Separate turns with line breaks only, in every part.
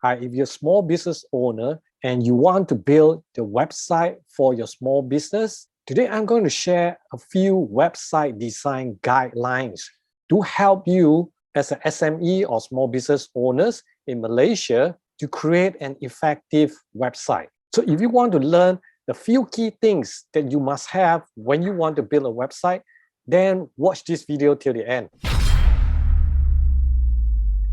Hi, if you're a small business owner and you want to build the website for your small business, today I'm going to share a few website design guidelines to help you as an SME or small business owners in Malaysia to create an effective website. So if you want to learn the few key things that you must have when you want to build a website, then watch this video till the end.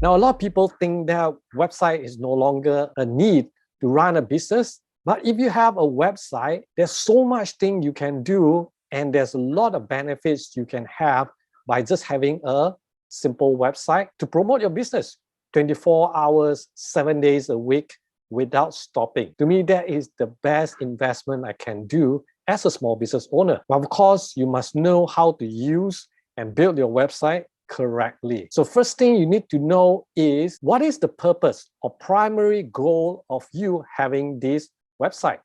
Now, a lot of people think that website is no longer a need to run a business. But if you have a website, there's so much thing you can do, and there's a lot of benefits you can have by just having a simple website to promote your business 24 hours, 7 days a week without stopping. To me, that is the best investment I can do as a small business owner. But of course, you must know how to use and build your website correctly. So first thing you need to know is, what is the purpose or primary goal of you having this website?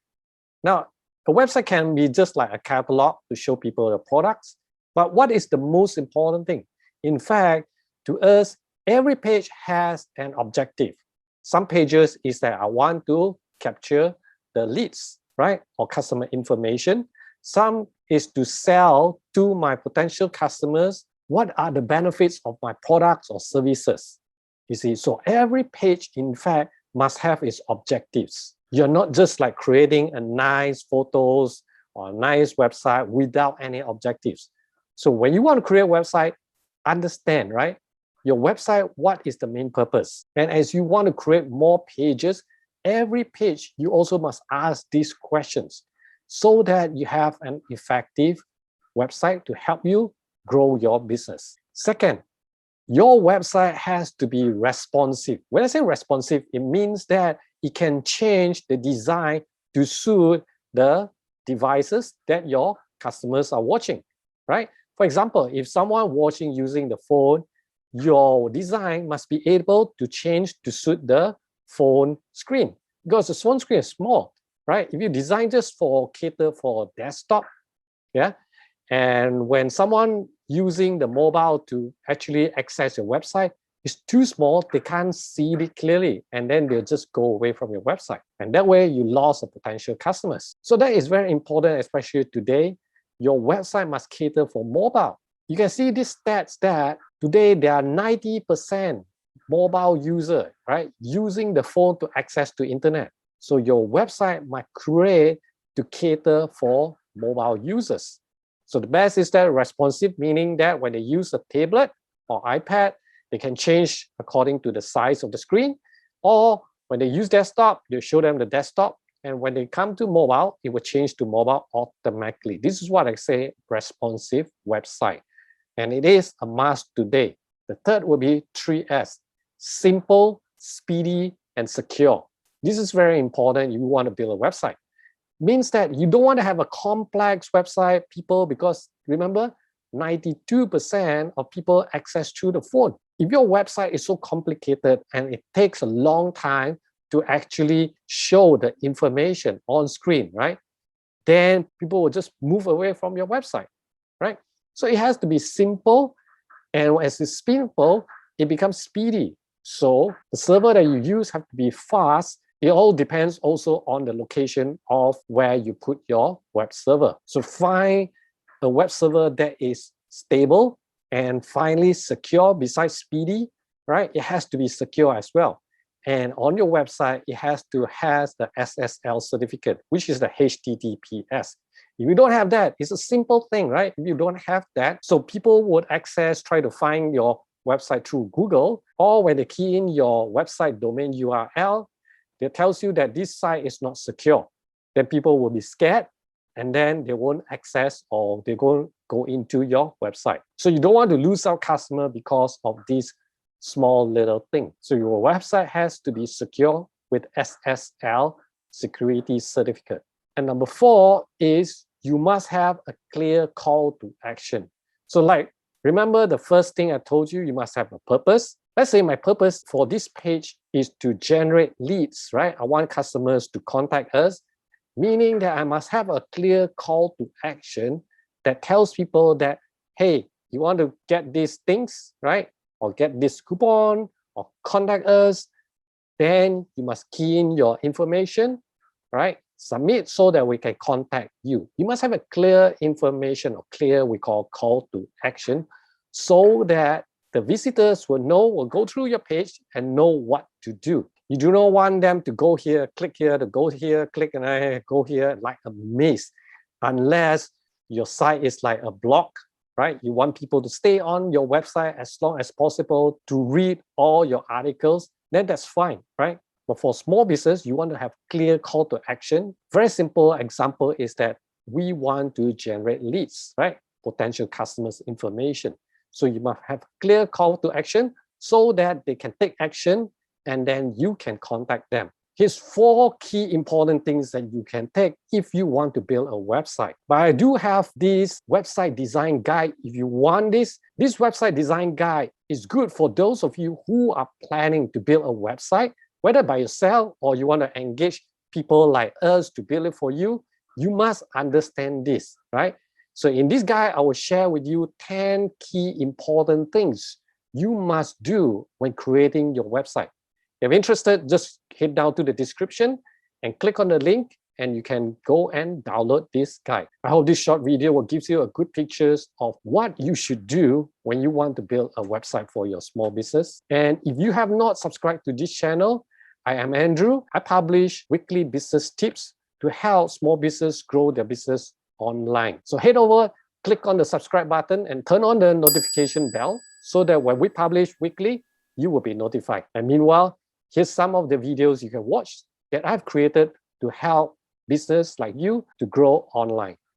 Now, a website can be just like a catalog to show people the products, but what is the most important thing? In fact, to us, every page has an objective. Some pages is that I want to capture the leads, right? Or customer information. Some is to sell to my potential customers what are the benefits of my products or services. You see, so every page, in fact, must have its objectives. You're not just like creating a nice photos or a nice website without any objectives. So when you want to create a website, understand, right? Your website, what is the main purpose? And as you want to create more pages, every page, you also must ask these questions so that you have an effective website to help you grow your business. Second, your website has to be responsive. When I say responsive, it means that it can change the design to suit the devices that your customers are watching, right? For example, if someone watching using the phone, your design must be able to change to suit the phone screen, because the phone screen is small, right? If you design just for cater for desktop, yeah, and when someone using the mobile to actually access your website is too small, they can't see it clearly, and then they'll just go away from your website. And that way you lost the potential customers. So that is very important, especially today. Your website must cater for mobile. You can see these stats that today there are 90% mobile user, right, using the phone to access to internet. So your website might create to cater for mobile users. So the best is that responsive, meaning that when they use a tablet or iPad, they can change according to the size of the screen. Or when they use desktop, they show them the desktop. And when they come to mobile, it will change to mobile automatically. This is what I say, responsive website. And it is a must today. The third will be 3S, simple, speedy, and secure. This is very important if you want to build a website. Means that you don't want to have a complex website, people, because remember, 92% of people access through the phone. If your website is so complicated and it takes a long time to actually show the information on screen, right? Then people will just move away from your website, right? So it has to be simple, and as it's simple, it becomes speedy. So the server that you use have to be fast. It all depends also on the location of where you put your web server. So find a web server that is stable and finally secure. Besides speedy, right? It has to be secure as well. And on your website, it has to have the SSL certificate, which is the HTTPS. If you don't have that, it's a simple thing, right? If you don't have that, so people would try to find your website through Google, or when they key in your website domain URL, it tells you that this site is not secure. Then people will be scared, and then they won't access, or they won't go into your website. So you don't want to lose out customer because of this small little thing. So your website has to be secure with SSL security certificate. And number 4 is you must have a clear call to action. So like, remember the first thing I told you, you must have a purpose. Let's say my purpose for this page is to generate leads, right? I want customers to contact us, meaning that I must have a clear call to action that tells people that, hey, you want to get these things, right? Or get this coupon, or contact us. Then you must key in your information, right? Submit so that we can contact you. You must have a clear information or clear, we call call to action, so that the visitors will go through your page and know what to do. You do not want them to go here, click here, to go here, click and go here like a maze, unless your site is like a blog, right? You want people to stay on your website as long as possible to read all your articles, then that's fine, right? But for small business, you want to have clear call to action. Very simple example is that we want to generate leads, right? Potential customers' information. So you must have clear call to action so that they can take action and then you can contact them. Here's 4 key important things that you can take if you want to build a website. But I do have this website design guide. If you want this website design guide is good for those of you who are planning to build a website, whether by yourself or you want to engage people like us to build it for you. You must understand this, right? So in this guide, I will share with you 10 key important things you must do when creating your website. If you're interested, just head down to the description and click on the link and you can go and download this guide. I hope this short video will give you a good pictures of what you should do when you want to build a website for your small business. And if you have not subscribed to this channel, I am Andrew. I publish weekly business tips to help small business grow their business online. So head over, click on the subscribe button and turn on the notification bell so that when we publish weekly, you will be notified. And meanwhile, here's some of the videos you can watch that I've created to help business like you to grow online.